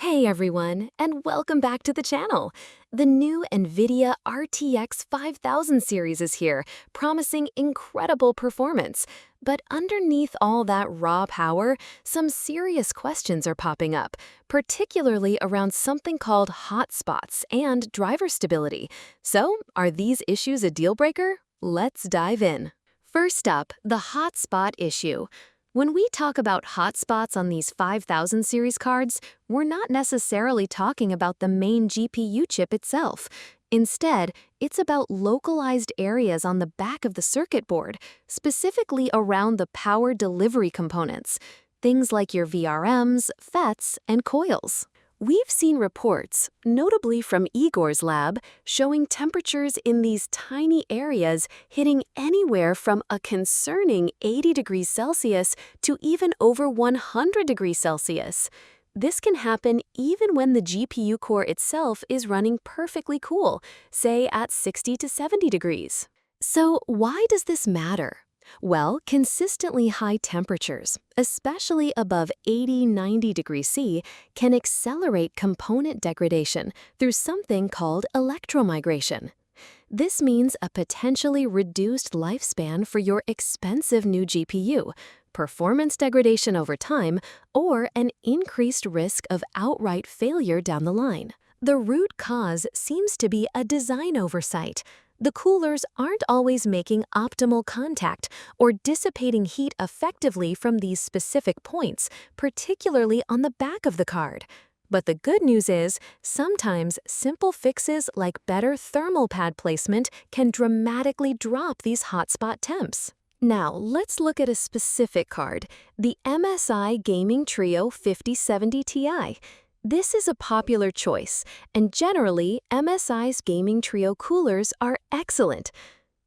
Hey everyone, and welcome back to the channel. The new Nvidia RTX 5000 series is here, promising incredible performance. But underneath all that raw power, some serious questions are popping up, particularly around something called hotspots and driver stability. So, are these issues a deal breaker? Let's dive in. First up, the hotspot issue. When we talk about hotspots on these 5000 series cards, we're not necessarily talking about the main GPU chip itself. Instead, it's about localized areas on the back of the circuit board, specifically around the power delivery components, things like your VRMs, FETs, and coils. We've seen reports, notably from Igor's lab, showing temperatures in these tiny areas hitting anywhere from a concerning 80 degrees Celsius to even over 100 degrees Celsius. This can happen even when the GPU core itself is running perfectly cool, say at 60 to 70 degrees. So why does this matter? Well, consistently high temperatures, especially above 80–90 degrees C, can accelerate component degradation through something called electromigration. This means a potentially reduced lifespan for your expensive new GPU, performance degradation over time, or an increased risk of outright failure down the line. The root cause seems to be a design oversight. The coolers aren't always making optimal contact or dissipating heat effectively from these specific points, particularly on the back of the card. But the good news is, sometimes simple fixes like better thermal pad placement can dramatically drop these hotspot temps. Now, let's look at a specific card, the MSI Gaming Trio 5070 Ti. This is a popular choice, and generally, MSI's Gaming Trio coolers are excellent.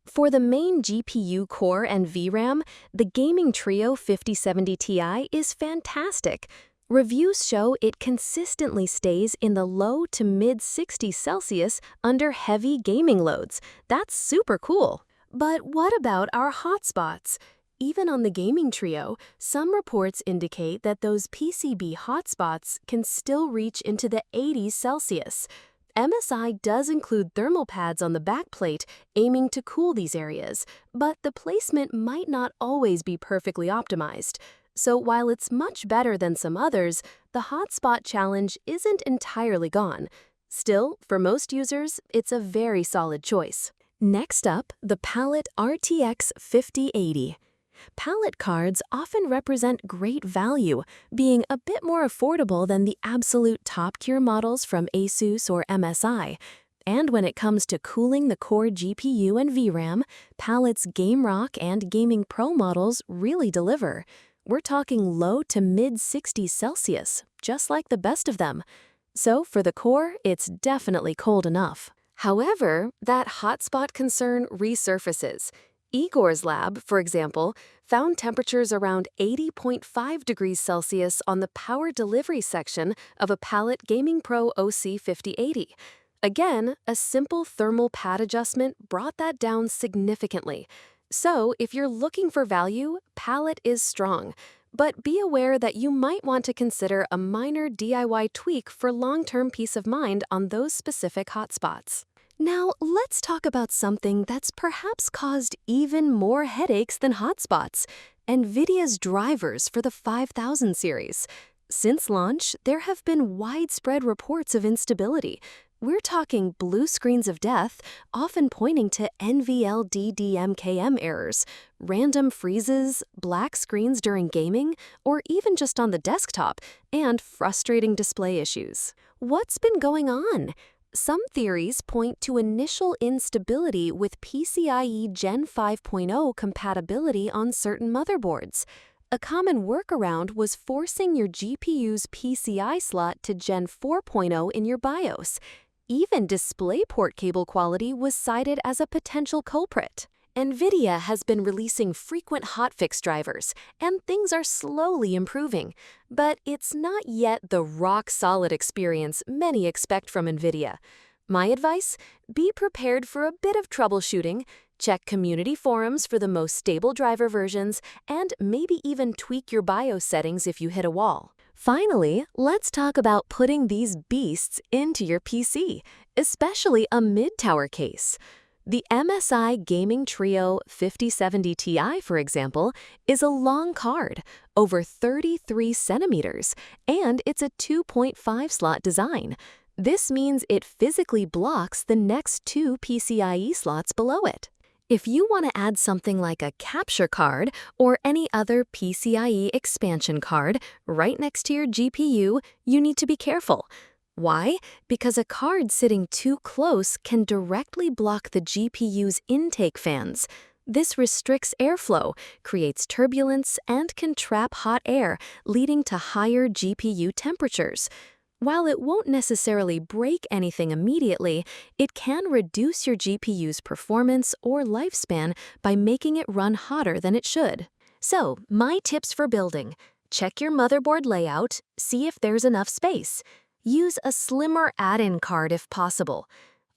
For the main GPU core and VRAM, the Gaming Trio 5070 Ti is fantastic. Reviews show it consistently stays in the low to mid 60s Celsius under heavy gaming loads. That's super cool. But what about our hotspots? Even on the Gaming Trio, some reports indicate that those PCB hotspots can still reach into the 80s Celsius. MSI does include thermal pads on the backplate aiming to cool these areas, but the placement might not always be perfectly optimized. So while it's much better than some others, the hotspot challenge isn't entirely gone. Still, for most users, it's a very solid choice. Next up, the Palit RTX 5080. Palit cards often represent great value, being a bit more affordable than the absolute top-tier models from ASUS or MSI. And when it comes to cooling the core GPU and VRAM, Palit's GameRock and Gaming Pro models really deliver. We're talking low to mid-60s Celsius, just like the best of them. So for the core, it's definitely cold enough. However, that hotspot concern resurfaces. Igor's lab, for example, found temperatures around 80.5 degrees Celsius on the power delivery section of a Palit Gaming Pro OC 5080. Again, a simple thermal pad adjustment brought that down significantly. So, if you're looking for value, Palit is strong. But be aware that you might want to consider a minor DIY tweak for long-term peace of mind on those specific hotspots. Now, let's talk about something that's perhaps caused even more headaches than hotspots: Nvidia's drivers for the 5000 series. Since launch, there have been widespread reports of instability. We're talking blue screens of death, often pointing to nvlddmkm errors, random freezes, black screens during gaming, or even just on the desktop, and frustrating display issues. What's been going on? Some theories point to initial instability with PCIe Gen 5.0 compatibility on certain motherboards. A common workaround was forcing your GPU's PCI slot to Gen 4.0 in your BIOS. Even DisplayPort cable quality was cited as a potential culprit. Nvidia has been releasing frequent hotfix drivers, and things are slowly improving. But it's not yet the rock-solid experience many expect from Nvidia. My advice? Be prepared for a bit of troubleshooting, check community forums for the most stable driver versions, and maybe even tweak your BIOS settings if you hit a wall. Finally, let's talk about putting these beasts into your PC, especially a mid-tower case. The MSI Gaming Trio 5070 Ti, for example, is a long card, over 33 centimeters, and it's a 2.5 slot design. This means it physically blocks the next two PCIe slots below it. If you want to add something like a capture card or any other PCIe expansion card right next to your GPU, you need to be careful. Why? Because a card sitting too close can directly block the GPU's intake fans. This restricts airflow, creates turbulence, and can trap hot air, leading to higher GPU temperatures. While it won't necessarily break anything immediately, it can reduce your GPU's performance or lifespan by making it run hotter than it should. So, my tips for building: check your motherboard layout, see if there's enough space. Use a slimmer add-in card if possible.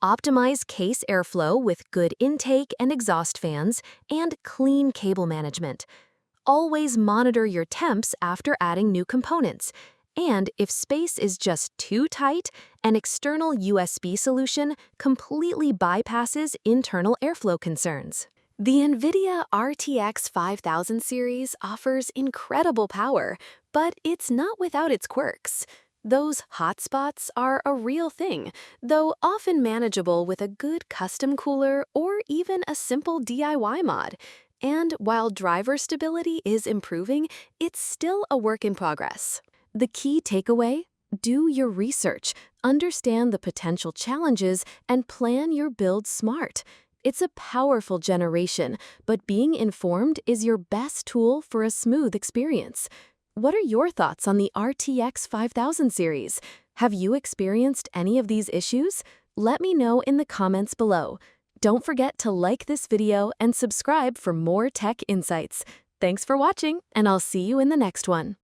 Optimize case airflow with good intake and exhaust fans, and clean cable management. Always monitor your temps after adding new components. And if space is just too tight, an external USB solution completely bypasses internal airflow concerns. The Nvidia RTX 5000 series offers incredible power, but it's not without its quirks. Those hotspots are a real thing, though often manageable with a good custom cooler or even a simple DIY mod. And while driver stability is improving, it's still a work in progress. The key takeaway? Do your research, understand the potential challenges, and plan your build smart. It's a powerful generation, but being informed is your best tool for a smooth experience. What are your thoughts on the RTX 5000 series? Have you experienced any of these issues? Let me know in the comments below. Don't forget to like this video and subscribe for more tech insights. Thanks for watching, and I'll see you in the next one.